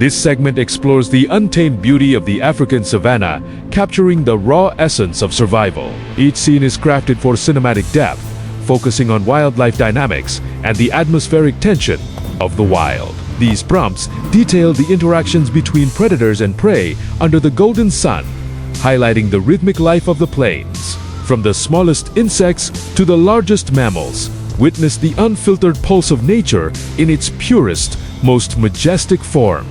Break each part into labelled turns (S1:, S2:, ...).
S1: This segment explores the untamed beauty of the African savanna, capturing the raw essence of survival. Each scene is crafted for cinematic depth, focusing on wildlife dynamics and the atmospheric tension of the wild. These prompts detail the interactions between predators and prey under the golden sun, highlighting the rhythmic life of the plains. From the smallest insects to the largest mammals, witness the unfiltered pulse of nature in its purest, most majestic form.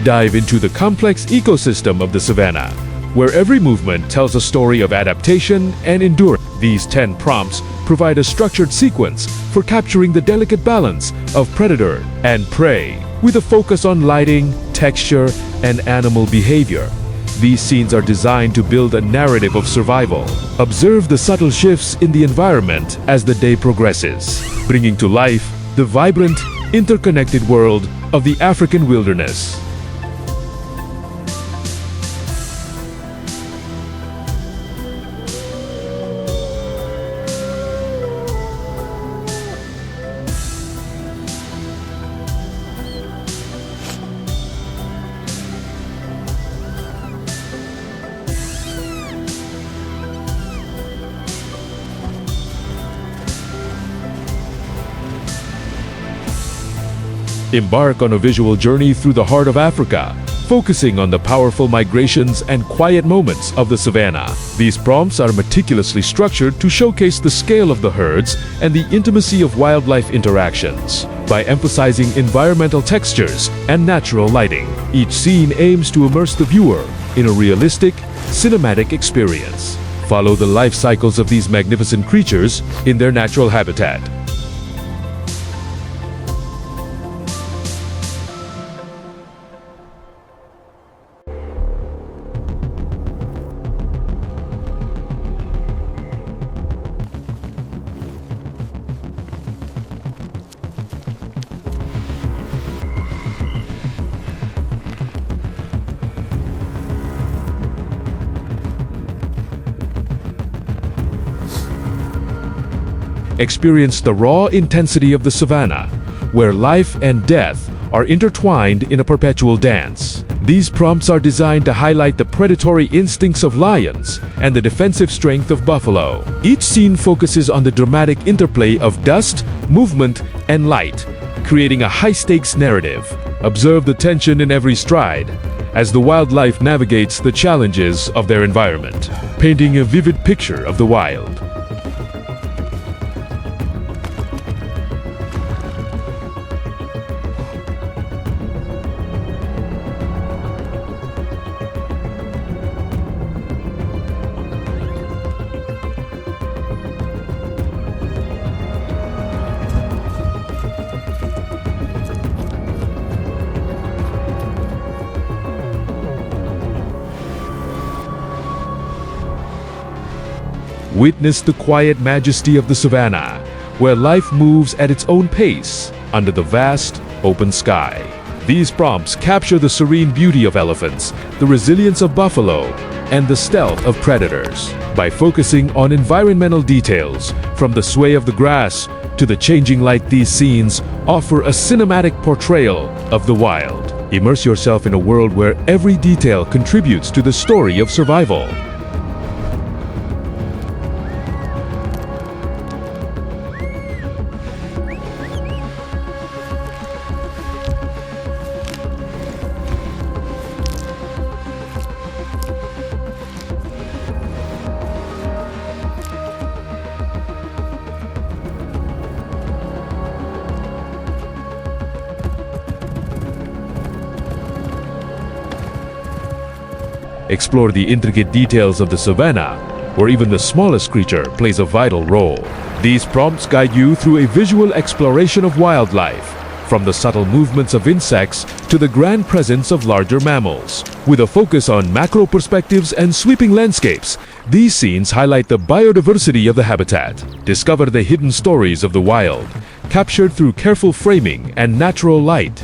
S1: Dive into the complex ecosystem of the savanna, where every movement tells a story of adaptation and endurance. These 10 prompts provide a structured sequence for capturing the delicate balance of predator and prey, with a focus on lighting, texture, and animal behavior. These scenes are designed to build a narrative of survival. Observe the subtle shifts in the environment as the day progresses, bringing to life the vibrant, interconnected world of the African wilderness. Embark on a visual journey through the heart of Africa, focusing on the powerful migrations and quiet moments of the savanna. These prompts are meticulously structured to showcase the scale of the herds and the intimacy of wildlife interactions. By emphasizing environmental textures and natural lighting, each scene aims to immerse the viewer in a realistic, cinematic experience. Follow the life cycles of these magnificent creatures in their natural habitat. Experience the raw intensity of the savanna, where life and death are intertwined in a perpetual dance. These prompts are designed to highlight the predatory instincts of lions and the defensive strength of buffalo. Each scene focuses on the dramatic interplay of dust, movement, and light, creating a high-stakes narrative. Observe the tension in every stride as the wildlife navigates the challenges of their environment, painting a vivid picture of the wild. Witness the quiet majesty of the savanna, where life moves at its own pace under the vast, open sky. These prompts capture the serene beauty of elephants, the resilience of buffalo, and the stealth of predators. By focusing on environmental details, from the sway of the grass to the changing light, these scenes offer a cinematic portrayal of the wild. Immerse yourself in a world where every detail contributes to the story of survival. Explore the intricate details of the savanna, where even the smallest creature plays a vital role. These prompts guide you through a visual exploration of wildlife, from the subtle movements of insects to the grand presence of larger mammals. With a focus on macro perspectives and sweeping landscapes, these scenes highlight the biodiversity of the habitat. Discover the hidden stories of the wild, captured through careful framing and natural light.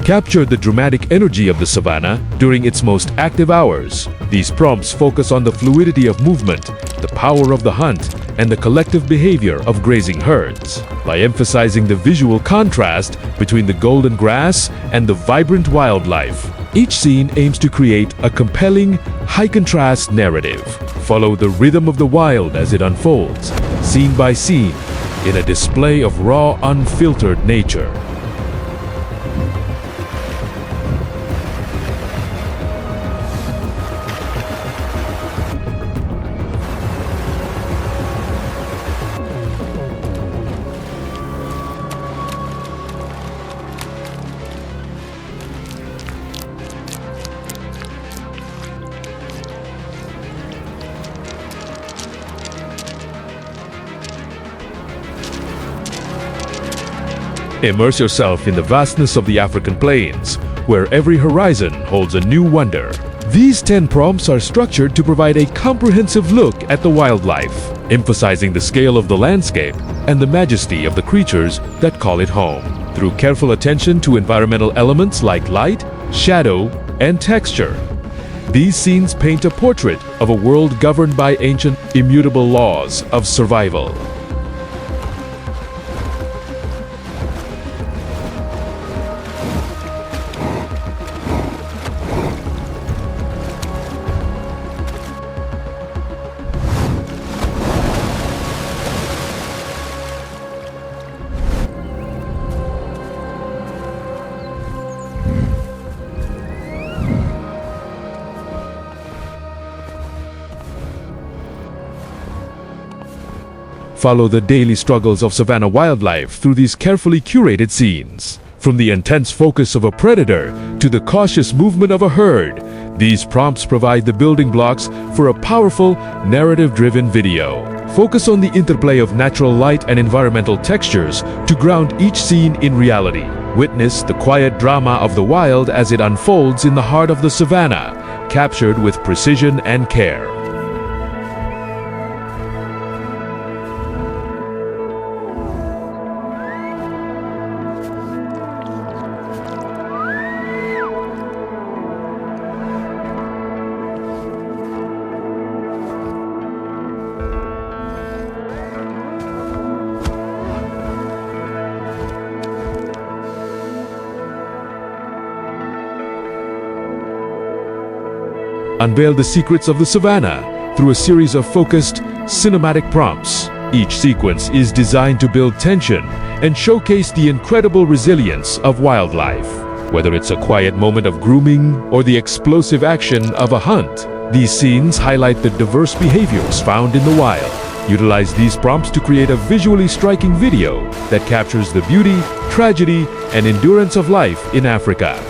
S1: Capture the dramatic energy of the savanna during its most active hours. These prompts focus on the fluidity of movement, the power of the hunt, and the collective behavior of grazing herds. By emphasizing the visual contrast between the golden grass and the vibrant wildlife, each scene aims to create a compelling, high-contrast narrative. Follow the rhythm of the wild as it unfolds, scene by scene, in a display of raw, unfiltered nature. Immerse yourself in the vastness of the African plains, where every horizon holds a new wonder. These 10 prompts are structured to provide a comprehensive look at the wildlife, emphasizing the scale of the landscape and the majesty of the creatures that call it home. Through careful attention to environmental elements like light, shadow, and texture, these scenes paint a portrait of a world governed by ancient, immutable laws of survival. Follow the daily struggles of savanna wildlife through these carefully curated scenes. From the intense focus of a predator to the cautious movement of a herd, these prompts provide the building blocks for a powerful, narrative-driven video. Focus on the interplay of natural light and environmental textures to ground each scene in reality. Witness the quiet drama of the wild as it unfolds in the heart of the savanna, captured with precision and care. Unveil the secrets of the savanna through a series of focused, cinematic prompts. Each sequence is designed to build tension and showcase the incredible resilience of wildlife. Whether it's a quiet moment of grooming or the explosive action of a hunt, these scenes highlight the diverse behaviors found in the wild. Utilize these prompts to create a visually striking video that captures the beauty, tragedy, and endurance of life in Africa.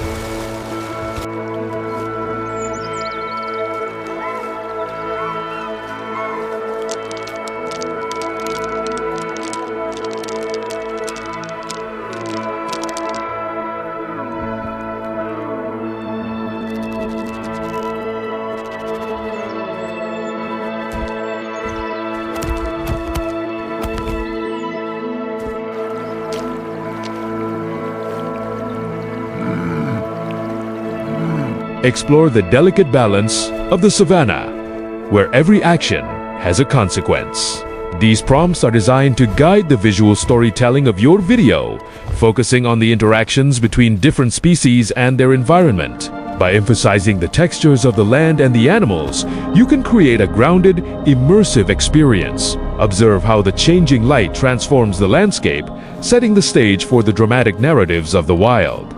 S1: Explore the delicate balance of the savanna, where every action has a consequence. These prompts are designed to guide the visual storytelling of your video, focusing on the interactions between different species and their environment. By emphasizing the textures of the land and the animals, you can create a grounded, immersive experience. Observe how the changing light transforms the landscape, setting the stage for the dramatic narratives of the wild.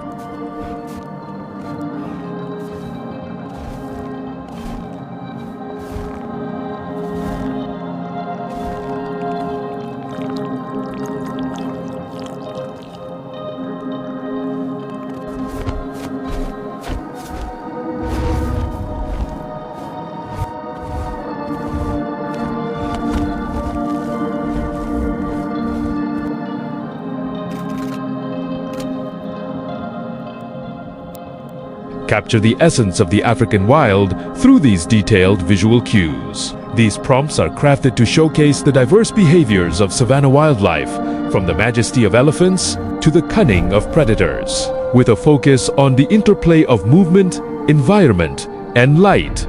S1: Capture the essence of the African wild through these detailed visual cues. These prompts are crafted to showcase the diverse behaviors of savanna wildlife, from the majesty of elephants to the cunning of predators, with a focus on the interplay of movement, environment, and light.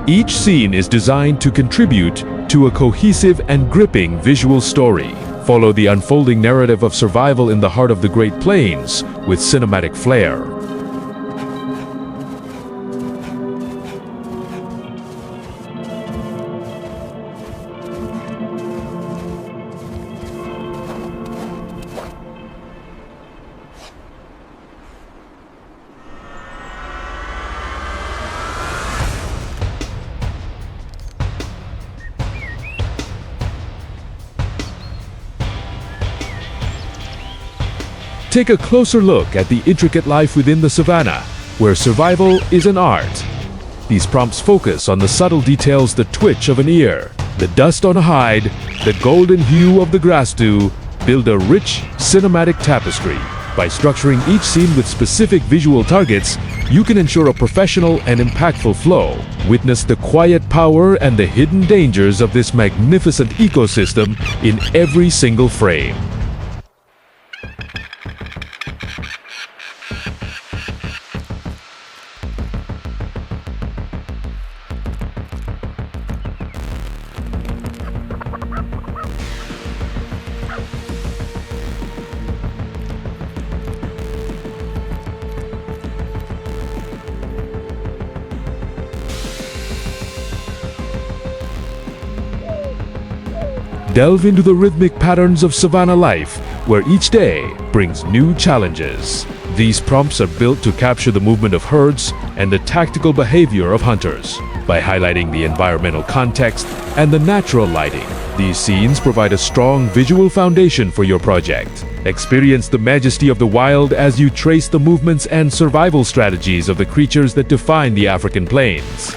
S1: Each scene is designed to contribute to a cohesive and gripping visual story. Follow the unfolding narrative of survival in the heart of the Great Plains with cinematic flair. Take a closer look at the intricate life within the savanna, where survival is an art. These prompts focus on the subtle details: the twitch of an ear, the dust on a hide, the golden hue of the grass dew, build a rich, cinematic tapestry. By structuring each scene with specific visual targets, you can ensure a professional and impactful flow. Witness the quiet power and the hidden dangers of this magnificent ecosystem in every single frame. Delve into the rhythmic patterns of savanna life, where each day brings new challenges. These prompts are built to capture the movement of herds and the tactical behavior of hunters. By highlighting the environmental context and the natural lighting, these scenes provide a strong visual foundation for your project. Experience the majesty of the wild as you trace the movements and survival strategies of the creatures that define the African plains.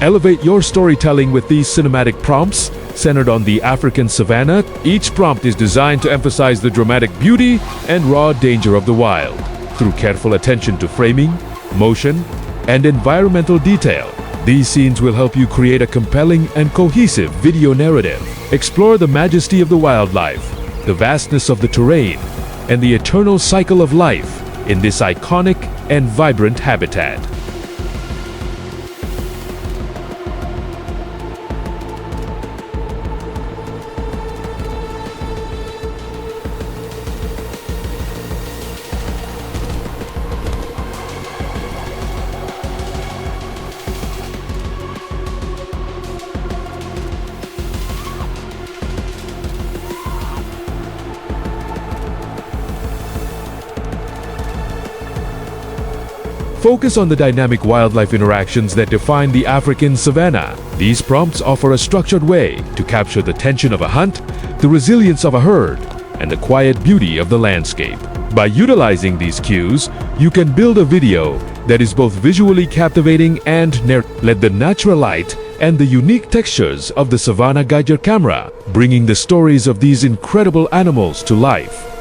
S1: Elevate your storytelling with these cinematic prompts centered on the African savanna. Each prompt is designed to emphasize the dramatic beauty and raw danger of the wild. Through careful attention to framing, motion, and environmental detail, these scenes will help you create a compelling and cohesive video narrative. Explore the majesty of the wildlife, the vastness of the terrain, and the eternal cycle of life in this iconic and vibrant habitat. Focus on the dynamic wildlife interactions that define the African savanna. These prompts offer a structured way to capture the tension of a hunt, the resilience of a herd, and the quiet beauty of the landscape. By utilizing these cues, you can build a video that is both visually captivating and let the natural light and the unique textures of the savanna guide your camera, bringing the stories of these incredible animals to life.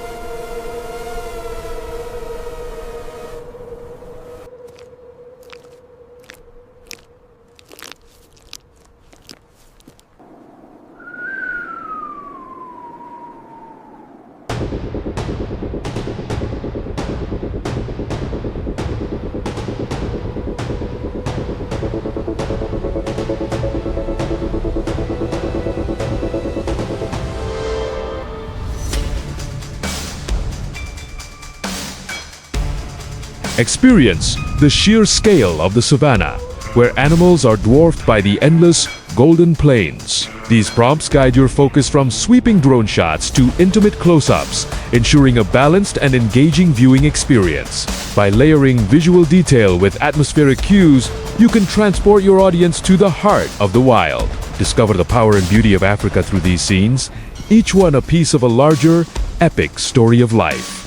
S1: Experience the sheer scale of the savanna, where animals are dwarfed by the endless, golden plains. These prompts guide your focus from sweeping drone shots to intimate close-ups, ensuring a balanced and engaging viewing experience. By layering visual detail with atmospheric cues, you can transport your audience to the heart of the wild. Discover the power and beauty of Africa through these scenes, each one a piece of a larger, epic story of life.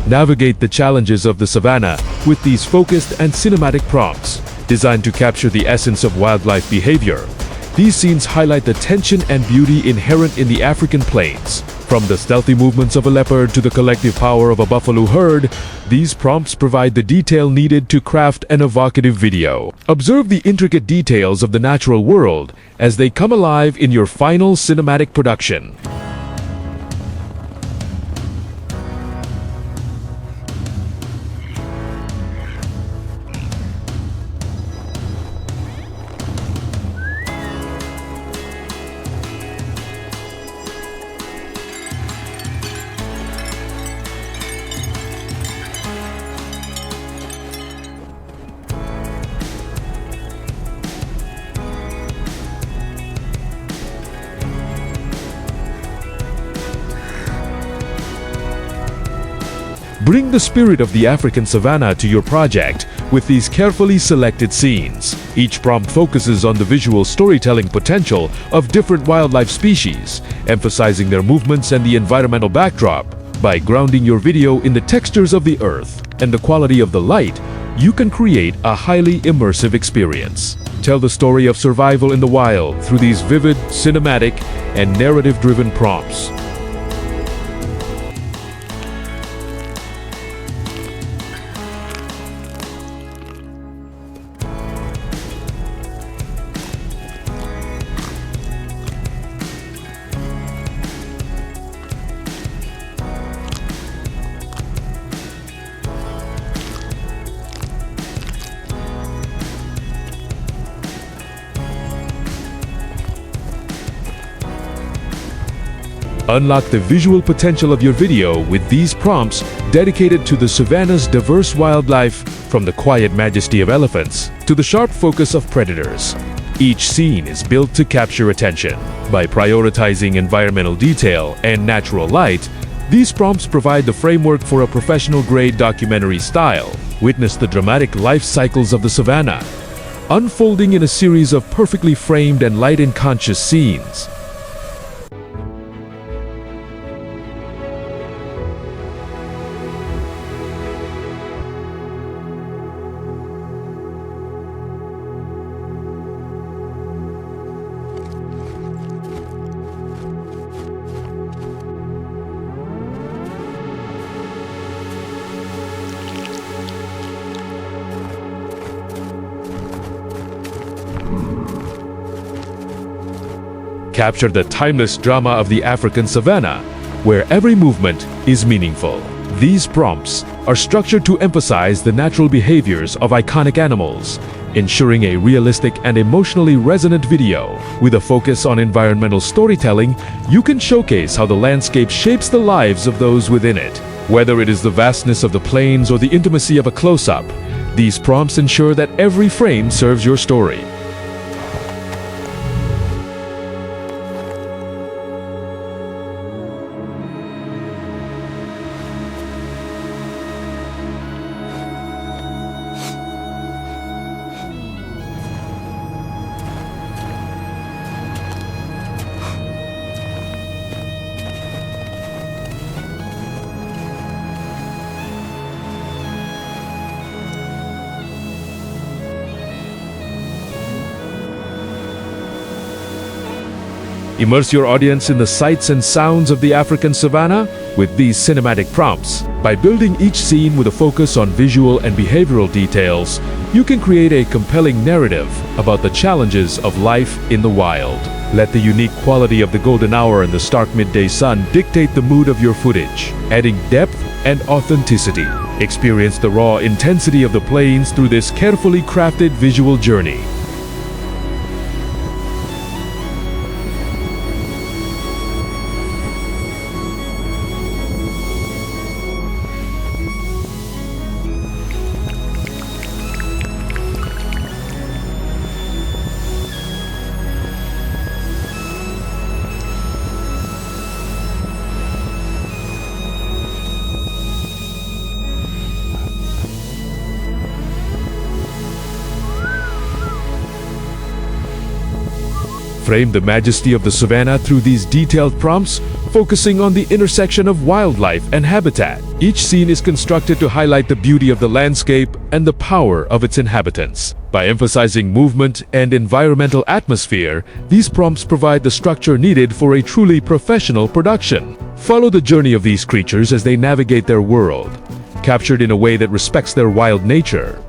S1: Navigate the challenges of the savannah with these focused and cinematic prompts, designed to capture the essence of wildlife behavior. These scenes highlight the tension and beauty inherent in the African plains. From the stealthy movements of a leopard to the collective power of a buffalo herd, these prompts provide the detail needed to craft an evocative video. Observe the intricate details of the natural world as they come alive in your final cinematic production. Bring the spirit of the African savanna to your project with these carefully selected scenes. Each prompt focuses on the visual storytelling potential of different wildlife species, emphasizing their movements and the environmental backdrop. By grounding your video in the textures of the earth and the quality of the light, you can create a highly immersive experience. Tell the story of survival in the wild through these vivid, cinematic, and narrative-driven prompts. Unlock the visual potential of your video with these prompts dedicated to the savanna's diverse wildlife, from the quiet majesty of elephants to the sharp focus of predators. Each scene is built to capture attention. By prioritizing environmental detail and natural light, these prompts provide the framework for a professional-grade documentary style. Witness the dramatic life cycles of the savanna, unfolding in a series of perfectly framed and light-and-conscious scenes. Capture the timeless drama of the African savanna, where every movement is meaningful. These prompts are structured to emphasize the natural behaviors of iconic animals, ensuring a realistic and emotionally resonant video. With a focus on environmental storytelling, you can showcase how the landscape shapes the lives of those within it. Whether it is the vastness of the plains or the intimacy of a close-up, these prompts ensure that every frame serves your story. Immerse your audience in the sights and sounds of the African savanna with these cinematic prompts. By building each scene with a focus on visual and behavioral details, you can create a compelling narrative about the challenges of life in the wild. Let the unique quality of the golden hour and the stark midday sun dictate the mood of your footage, adding depth and authenticity. Experience the raw intensity of the plains through this carefully crafted visual journey. Frame the majesty of the savanna through these detailed prompts, focusing on the intersection of wildlife and habitat. Each scene is constructed to highlight the beauty of the landscape and the power of its inhabitants. By emphasizing movement and environmental atmosphere, these prompts provide the structure needed for a truly professional production. Follow the journey of these creatures as they navigate their world, captured in a way that respects their wild nature.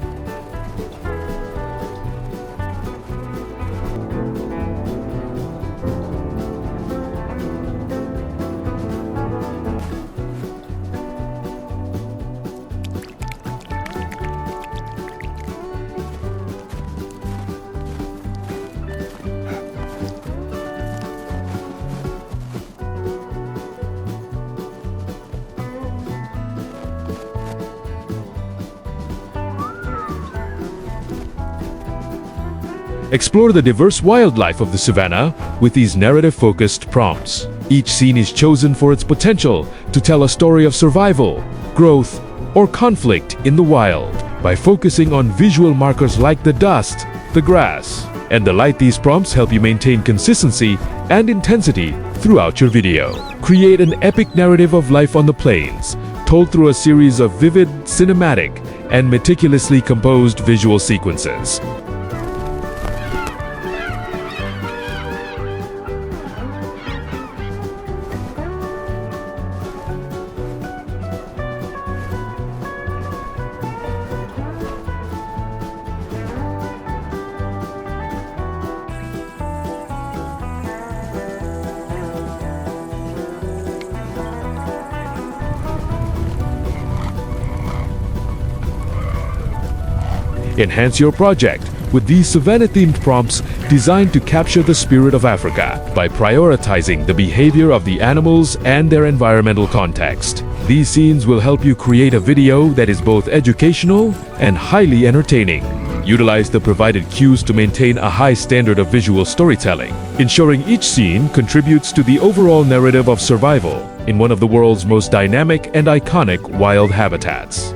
S1: Explore the diverse wildlife of the savanna with these narrative-focused prompts. Each scene is chosen for its potential to tell a story of survival, growth, or conflict in the wild. By focusing on visual markers like the dust, the grass, and the light, these prompts help you maintain consistency and intensity throughout your video. Create an epic narrative of life on the plains, told through a series of vivid, cinematic, and meticulously composed visual sequences. Enhance your project with these savanna-themed prompts designed to capture the spirit of Africa by prioritizing the behavior of the animals and their environmental context. These scenes will help you create a video that is both educational and highly entertaining. Utilize the provided cues to maintain a high standard of visual storytelling, ensuring each scene contributes to the overall narrative of survival in one of the world's most dynamic and iconic wild habitats.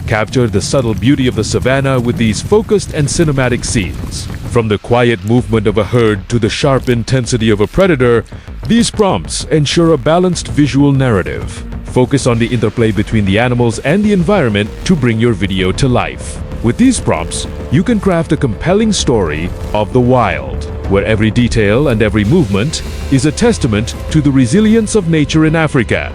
S1: Capture the subtle beauty of the savanna with these focused and cinematic scenes. From the quiet movement of a herd to the sharp intensity of a predator, these prompts ensure a balanced visual narrative. Focus on the interplay between the animals and the environment to bring your video to life. With these prompts, you can craft a compelling story of the wild, where every detail and every movement is a testament to the resilience of nature in Africa.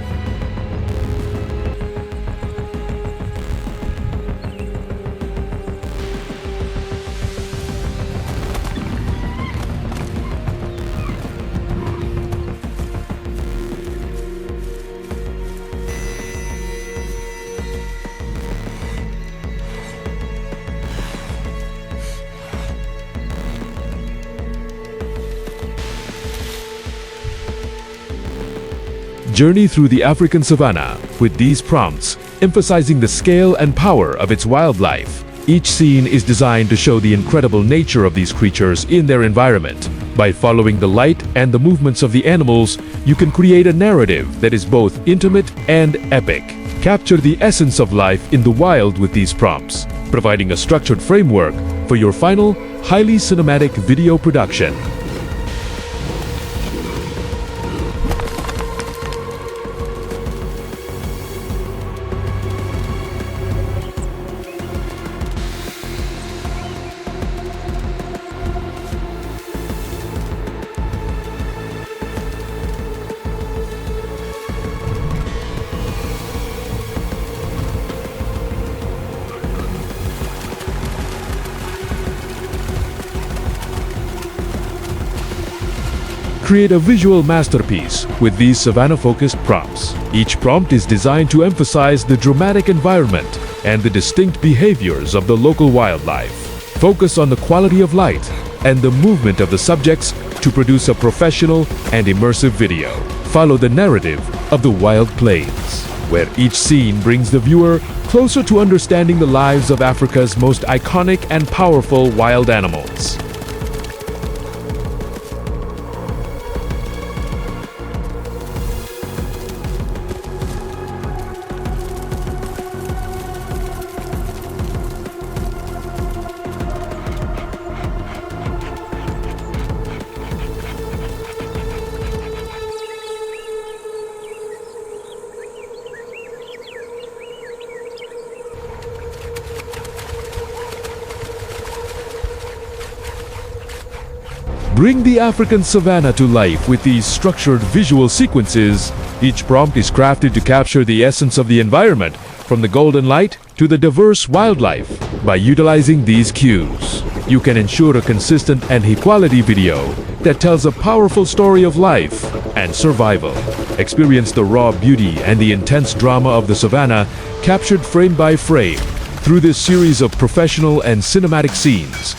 S1: Journey through the African savanna with these prompts, emphasizing the scale and power of its wildlife. Each scene is designed to show the incredible nature of these creatures in their environment. By following the light and the movements of the animals, you can create a narrative that is both intimate and epic. Capture the essence of life in the wild with these prompts, providing a structured framework for your final, highly cinematic video production. Create a visual masterpiece with these savanna-focused prompts. Each prompt is designed to emphasize the dramatic environment and the distinct behaviors of the local wildlife. Focus on the quality of light and the movement of the subjects to produce a professional and immersive video. Follow the narrative of the wild plains, where each scene brings the viewer closer to understanding the lives of Africa's most iconic and powerful wild animals. Bring the African savanna to life with these structured visual sequences. Each prompt is crafted to capture the essence of the environment, from the golden light to the diverse wildlife. By utilizing these cues, you can ensure a consistent and high-quality video that tells a powerful story of life and survival. Experience the raw beauty and the intense drama of the savanna, captured frame by frame through this series of professional and cinematic scenes.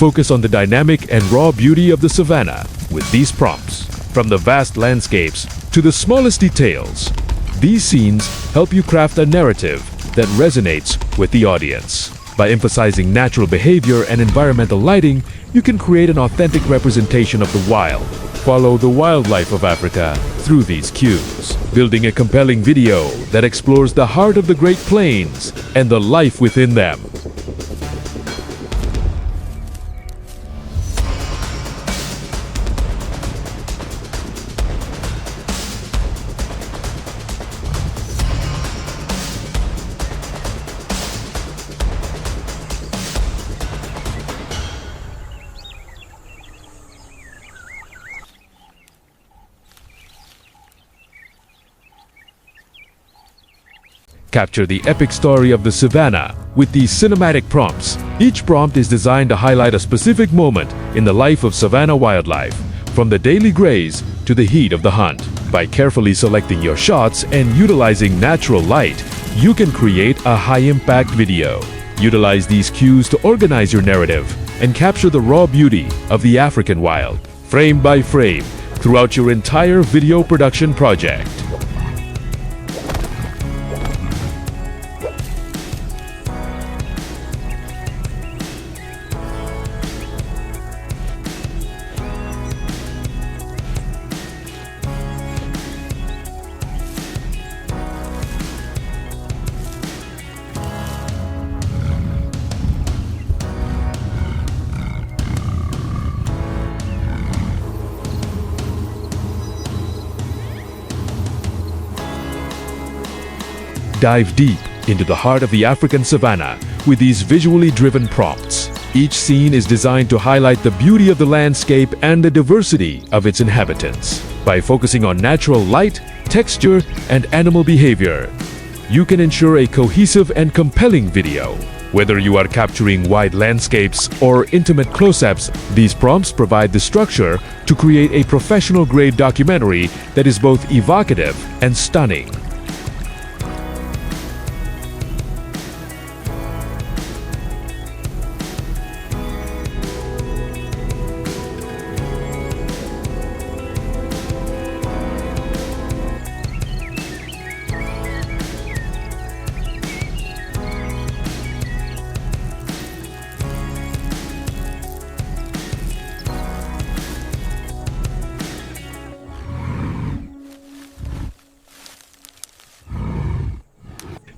S1: Focus on the dynamic and raw beauty of the savanna with these prompts. From the vast landscapes to the smallest details, these scenes help you craft a narrative that resonates with the audience. By emphasizing natural behavior and environmental lighting, you can create an authentic representation of the wild. Follow the wildlife of Africa through these cues, building a compelling video that explores the heart of the Great Plains and the life within them. Capture the epic story of the savanna with these cinematic prompts. Each prompt is designed to highlight a specific moment in the life of savanna wildlife, from the daily graze to the heat of the hunt. By carefully selecting your shots and utilizing natural light, you can create a high-impact video. Utilize these cues to organize your narrative and capture the raw beauty of the African wild, frame by frame, throughout your entire video production project. Dive deep into the heart of the African savanna with these visually driven prompts. Each scene is designed to highlight the beauty of the landscape and the diversity of its inhabitants. By focusing on natural light, texture, and animal behavior, you can ensure a cohesive and compelling video. Whether you are capturing wide landscapes or intimate close-ups, these prompts provide the structure to create a professional-grade documentary that is both evocative and stunning.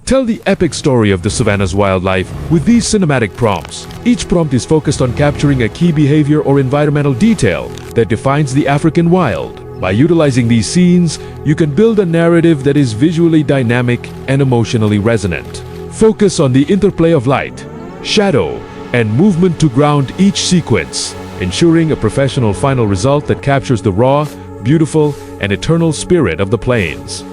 S1: Tell the epic story of the savanna's wildlife with these cinematic prompts. Each prompt is focused on capturing a key behavior or environmental detail that defines the African wild. By utilizing these scenes, you can build a narrative that is visually dynamic and emotionally resonant. Focus on the interplay of light, shadow, and movement to ground each sequence, ensuring a professional final result that captures the raw, beautiful, and eternal spirit of the plains.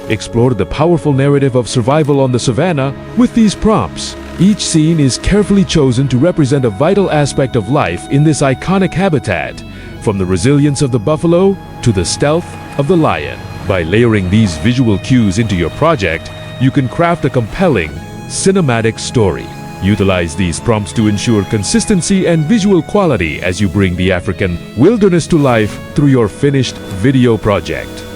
S1: Explore the powerful narrative of survival on the savanna with these prompts. Each scene is carefully chosen to represent a vital aspect of life in this iconic habitat, from the resilience of the buffalo to the stealth of the lion. By layering these visual cues into your project, you can craft a compelling, cinematic story. Utilize these prompts to ensure consistency and visual quality as you bring the African wilderness to life through your finished video project.